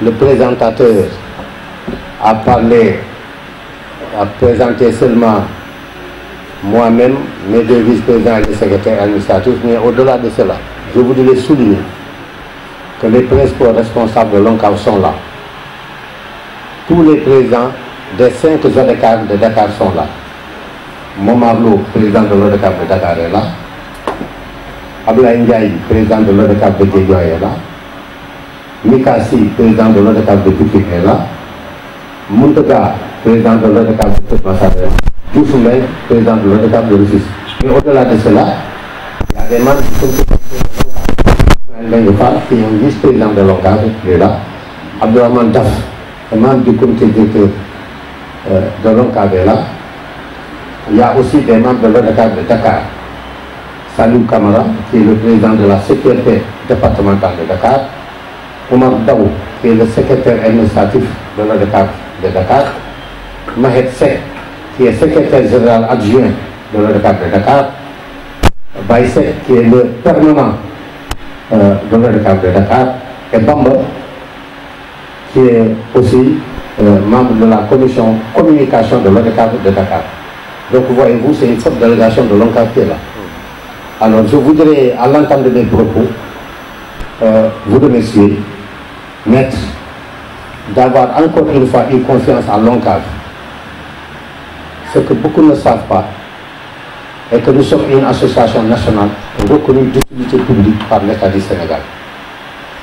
Le présentateur a parlé, a présenté seulement moi-même, mes deux vice-présidents et les secrétaires administratifs, mais au-delà de cela, je voudrais souligner que les principaux responsables de l'ONCAV sont là. Tous les présidents des 5 ODCAV de Dakar sont là. Momarlo, président de l'ODCAV de Dakar est là. Ablaye Ndiaye, président de l'ODCAV de Guédiawaye est là. Mikassi, président de l'ODCAV de Pikine est là. Mountaga, président de l'ODCAV de Massar est là. Diouf Mbengue, président de l'ODCAV de Rufisque. Et au-delà de cela, il y a des membres qui sont qui est un vice-président de l'ONCAV, qui est là. Abdourahmane Daf, membre du comité directeur de l'ONCAV est là. Il y a aussi des membres de l'ODCAV de Dakar. Salou Kamara, qui est le président de la sécurité départementale de Dakar. Omar Daou, qui est le secrétaire administratif de l'ODCAV de Dakar. Mahet Sek, qui est secrétaire général adjoint de l'ODCAV de Dakar. Baïsek, qui est le permanent de l'ODCAV de Dakar. Et Bamba, qui est aussi membre de la commission communication de l'ODCAV de Dakar. Donc voyez-vous, c'est une forte délégation de l'ONCAV qui est là. Alors je voudrais, à l'entente de mes propos, vous remercier, maître, d'avoir encore une fois une confiance à l'ONCAV. Ce que beaucoup ne savent pas est que nous sommes une association nationale reconnue d'utilité publique par l'État du Sénégal.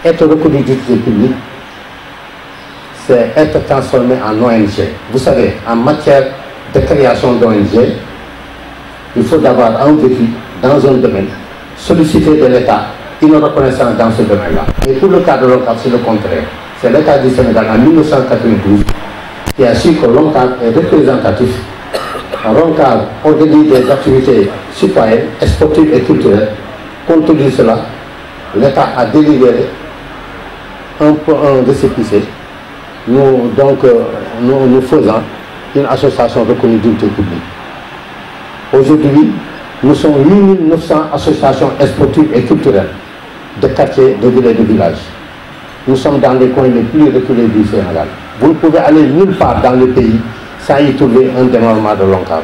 Être reconnu d'utilité publique, c'est être transformé en ONG. Vous savez, en matière de création d'ONG, il faut d'abord un vécu dans un domaine, solliciter de l'État une reconnaissance dans ce domaine-là. Et pour le cas de l'ONCAV, c'est le contraire. C'est l'État du Sénégal en 1992 qui a su que l'ONCAV est représentatif. L'ONCAV organise des activités citoyennes, sportives et culturelles. Compte tenu de cela, l'État a délivré un récépissé. Nous faisons une association reconnue d'utilité publique. Aujourd'hui, nous sommes 8900 associations sportives et culturelles de quartiers, de villes et de villages. Nous sommes dans les coins les plus reculés du Sénégal. Vous ne pouvez aller nulle part dans le pays sans y trouver un démembrement de l'ONCAV.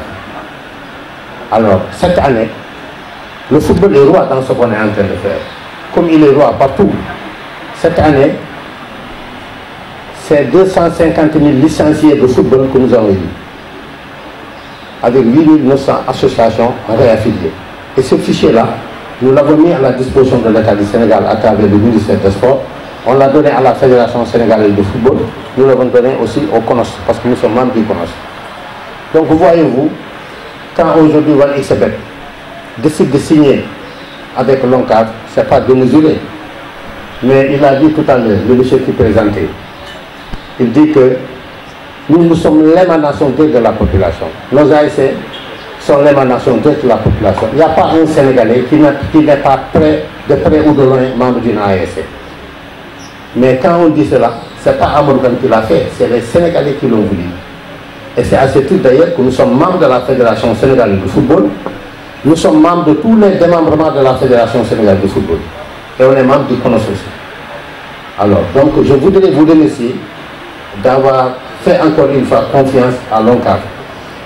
Alors, cette année, le football est roi dans ce qu'on est en train de faire. Comme il est roi partout. Cette année, c'est 250 000 licenciés de football que nous avons eu, avec 8900 associations réaffiliées. Et ce fichier-là, nous l'avons mis à la disposition de l'État du Sénégal à travers le ministère des Sports. On l'a donné à la Fédération sénégalaise de football. Nous l'avons donné aussi au CONOS, parce que nous sommes membres du CONOS. Donc voyez-vous, quand aujourd'hui Wal XBET décide de signer avec l'ONCAV, ce n'est pas démesuré. Mais il a dit tout à l'heure, le monsieur qui présentait, il dit que nous sommes l'émanation de la population. Nos ASC sont l'émanation de la population. Il n'y a pas un Sénégalais qui n'est pas près, de près ou de loin membre d'une ASC. Mais quand on dit cela, ce n'est pas Amourgan qui l'a fait, c'est les Sénégalais qui l'ont voulu. Et c'est à ce titre d'ailleurs que nous sommes membres de la Fédération sénégalaise de football. Nous sommes membres de tous les démembrements de la Fédération sénégalaise de football. Et on est membre du CONOS aussi. Alors, donc je voudrais vous remercier d'avoir fait encore une fois confiance à l'ONCAV.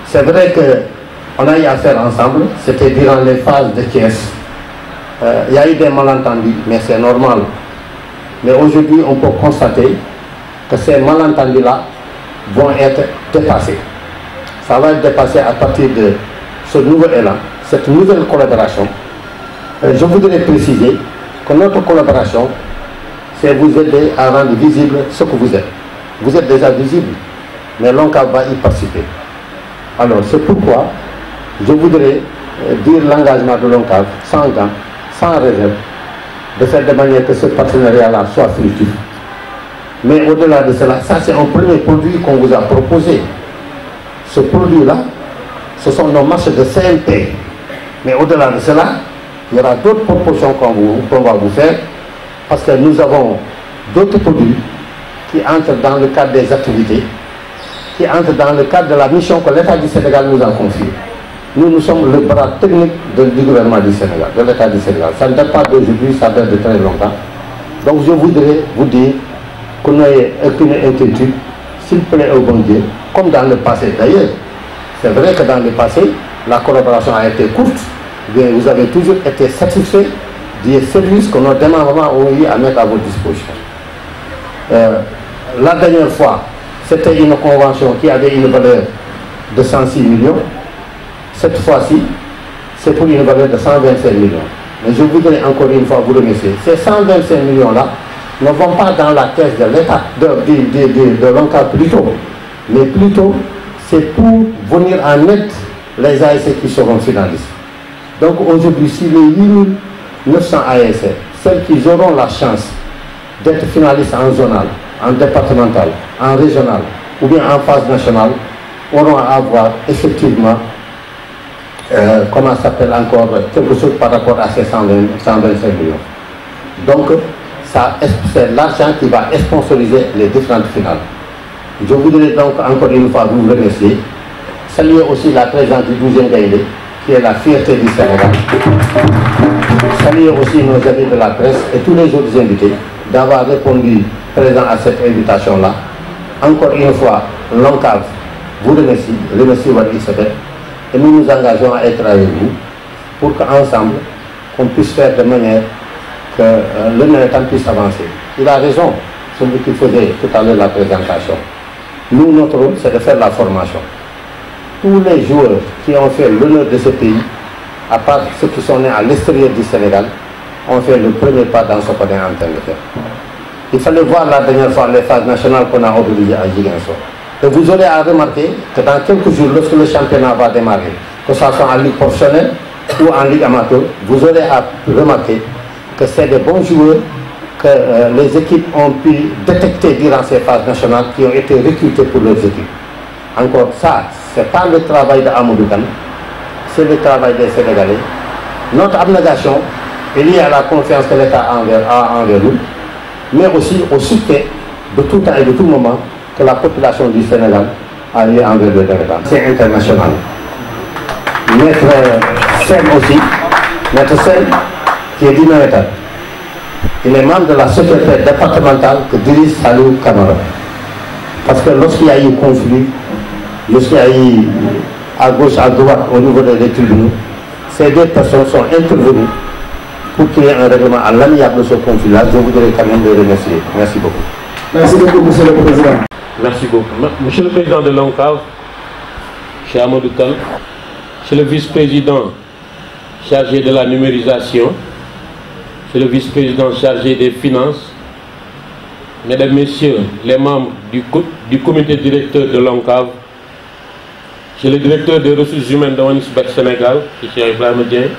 C'est vrai qu'on a eu à faire ensemble, c'était durant les phases de caisse. Il y a eu des malentendus, mais c'est normal. Mais aujourd'hui, on peut constater que ces malentendus-là vont être dépassés. Ça va être dépassé à partir de ce nouvel élan, cette nouvelle collaboration. Je voudrais préciser que notre collaboration, c'est vous aider à rendre visible ce que vous êtes. Vous êtes déjà visible, mais l'ONCAV va y participer. Alors, c'est pourquoi je voudrais dire l'engagement de l'ONCAV sans gants, sans réserve, de faire de manière que ce partenariat-là soit fructueux. Mais au-delà de cela, ça c'est un premier produit qu'on vous a proposé. Ce produit-là, ce sont nos marches de CMP. Mais au-delà de cela, il y aura d'autres propositions qu'on va vous faire, parce que nous avons d'autres produits qui entrent dans le cadre des activités, qui entrent dans le cadre de la mission que l'État du Sénégal nous a confiée. Nous sommes le bras technique du gouvernement du Sénégal, de l'État du Sénégal. Ça ne date pas d'aujourd'hui, ça date de très longtemps. Donc je voudrais vous dire qu'on n'ait aucune inquiétude, s'il plaît au bon Dieu, comme dans le passé d'ailleurs. C'est vrai que dans le passé, la collaboration a été courte, mais vous avez toujours été satisfait des services que nos démembrements ont eu à mettre à votre disposition. La dernière fois, c'était une convention qui avait une valeur de 106 millions. Cette fois-ci, c'est pour une valeur de 125 millions. Mais je voudrais encore une fois vous remercier. Ces 125 millions-là ne vont pas dans la caisse de l'État, de l'ONCAV plutôt, mais plutôt c'est pour venir en aide les ASC qui seront finalistes. Donc aujourd'hui, si les 8900 ASC, celles qui auront la chance d'être finalistes en zonal, en départemental, en régional ou bien en phase nationale, auront à avoir effectivement, comment ça s'appelle encore, quelque chose par rapport à ces 125 millions. Donc, c'est l'argent qui va sponsoriser les différentes finales. Je voudrais donc encore une fois vous remercier. Saluer aussi la présence du 12e Gaïndé, qui est la fierté du Sénégal. Saluer aussi nos amis de la presse et tous les autres invités d'avoir répondu présent à cette invitation-là. Encore une fois, l'ONCAV vous remercie votre ICP, et nous nous engageons à être avec vous pour qu'ensemble, on puisse faire de manière que le Nénétan puisse avancer. Il a raison, celui qui faisait tout à l'heure la présentation. Nous, notre rôle, c'est de faire la formation. Tous les joueurs qui ont fait l'honneur de ce pays, à part ceux qui sont nés à l'extérieur du Sénégal, ont fait le premier pas dans ce qu'on est en train de faire. Il fallait voir la dernière fois les phases nationales qu'on a organisées à Ziguinchor. Et vous aurez à remarquer que dans quelques jours, lorsque le championnat va démarrer, que ce soit en ligue professionnelle ou en ligue amateur, vous aurez à remarquer que c'est des bons joueurs que les équipes ont pu détecter durant ces phases nationales qui ont été recrutés pour leurs équipes. Encore ça, ce n'est pas le travail d'Amadou Kane, c'est le travail des Sénégalais. Notre abnégation est liée à la confiance que l'État a envers nous, mais aussi au soutien de tout temps et de tout moment que la population du Sénégal a eu envers le Sénégal. C'est international. Maître Sen aussi, Maître Sen, qui est du Nénétan. Il est membre de la secrétaire départementale que dirige Salou Camara. Parce que lorsqu'il y a eu conflit, lorsqu'il y a eu à gauche, à droite, au niveau des tribunaux, ces deux personnes sont intervenues pour créer un règlement à l'amiable de ce conflit-là. Je voudrais quand même les remercier. Merci beaucoup. Merci beaucoup, Monsieur le Président. Merci beaucoup. Monsieur le Président de l'ONCAV, Cheikh Amadou Kane, Monsieur le Vice-Président chargé de la numérisation, Monsieur le Vice-Président chargé des finances, Mesdames, Messieurs les membres du comité directeur de l'ONCAV, Monsieur le directeur des ressources humaines de ONISBEC Sénégal, Monsieur Ibrahim Dieng,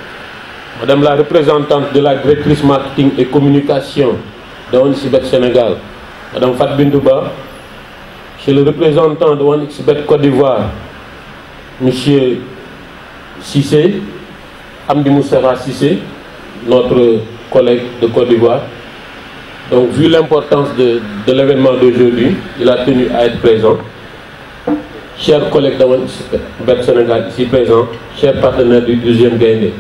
Madame la représentante de la directrice marketing et communication de ONISBEC Sénégal, Madame Fat Bindouba, Monsieur le représentant de ONISBEC Côte d'Ivoire, Monsieur Cissé, Amdi Moussara Cissé, notre collègue de Côte d'Ivoire. Donc, vu l'importance de l'événement d'aujourd'hui, il a tenu à être présent. Chers collègues d'ONISBEC Sénégal ici présents, chers partenaires du 12e Gaïndé,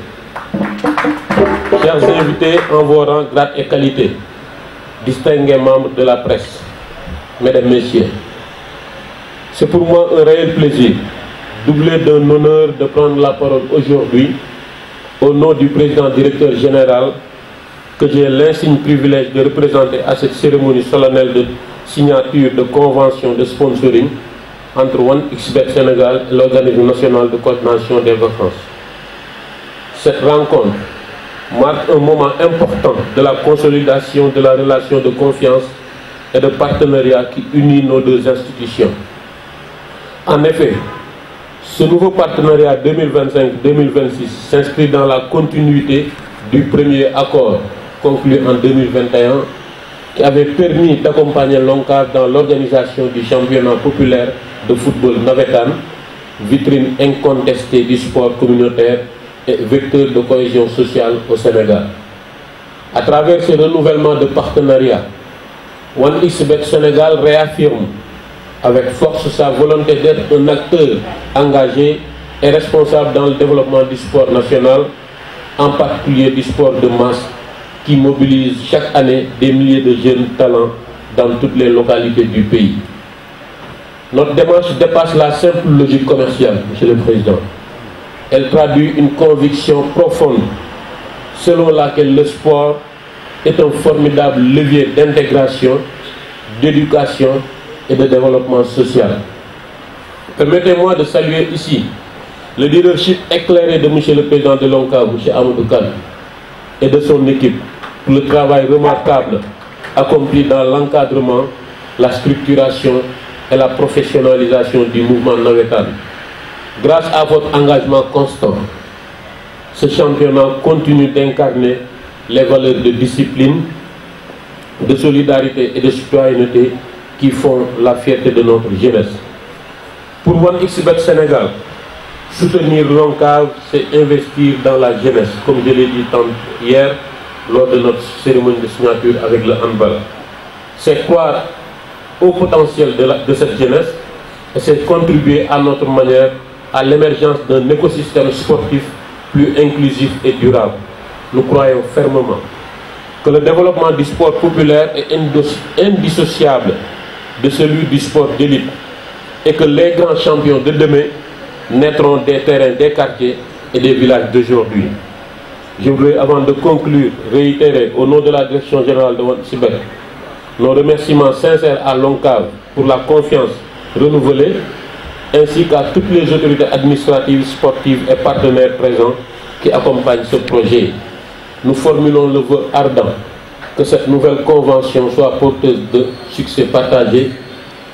chers invités en vos rangs, grades et qualités, distingués membres de la presse, Mesdames, Messieurs, c'est pour moi un réel plaisir, doublé d'un honneur, de prendre la parole aujourd'hui au nom du président directeur général que j'ai l'insigne privilège de représenter à cette cérémonie solennelle de signature de convention de sponsoring entre OneXBet Sénégal et l'organisme national de coordination des vacances. Cette rencontre marque un moment important de la consolidation de la relation de confiance et de partenariat qui unit nos deux institutions. En effet, Ce nouveau partenariat 2025-2026 s'inscrit dans la continuité du premier accord conclu en 2021 qui avait permis d'accompagner l'ONCAV dans l'organisation du championnat populaire de football navétane, vitrine incontestée du sport communautaire et vecteur de cohésion sociale au Sénégal. À travers ce renouvellement de partenariat, 1xBet Sénégal réaffirme avec force sa volonté d'être un acteur engagé et responsable dans le développement du sport national, en particulier du sport de masse qui mobilise chaque année des milliers de jeunes talents dans toutes les localités du pays. Notre démarche dépasse la simple logique commerciale, Monsieur le Président. Elle traduit une conviction profonde selon laquelle le sport est un formidable levier d'intégration, d'éducation et de développement social. Permettez-moi de saluer ici le leadership éclairé de Monsieur le Président de l'ONCAV, M. Amadou Kane, et de son équipe pour le travail remarquable accompli dans l'encadrement, la structuration et la professionnalisation du mouvement navétane. Grâce à votre engagement constant, ce championnat continue d'incarner les valeurs de discipline, de solidarité et de citoyenneté qui font la fierté de notre jeunesse. Pour 1xBet Sénégal, soutenir l'ONCAV, c'est investir dans la jeunesse, comme je l'ai dit hier lors de notre cérémonie de signature avec le handball. C'est croire au potentiel de cette jeunesse et c'est contribuer à notre manière à l'émergence d'un écosystème sportif plus inclusif et durable. Nous croyons fermement que le développement du sport populaire est indissociable de celui du sport d'élite et que les grands champions de demain naîtront des terrains des quartiers et des villages d'aujourd'hui. Je voudrais, avant de conclure, réitérer au nom de la Direction générale de 1xBet nos remerciements sincères à l'ONCAV pour la confiance renouvelée, ainsi qu'à toutes les autorités administratives, sportives et partenaires présents qui accompagnent ce projet. Nous formulons le vœu ardent que cette nouvelle convention soit porteuse de succès partagé,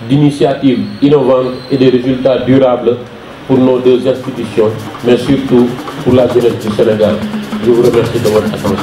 d'initiatives innovantes et de résultats durables pour nos deux institutions, mais surtout pour la jeunesse du Sénégal. Je vous remercie de votre attention.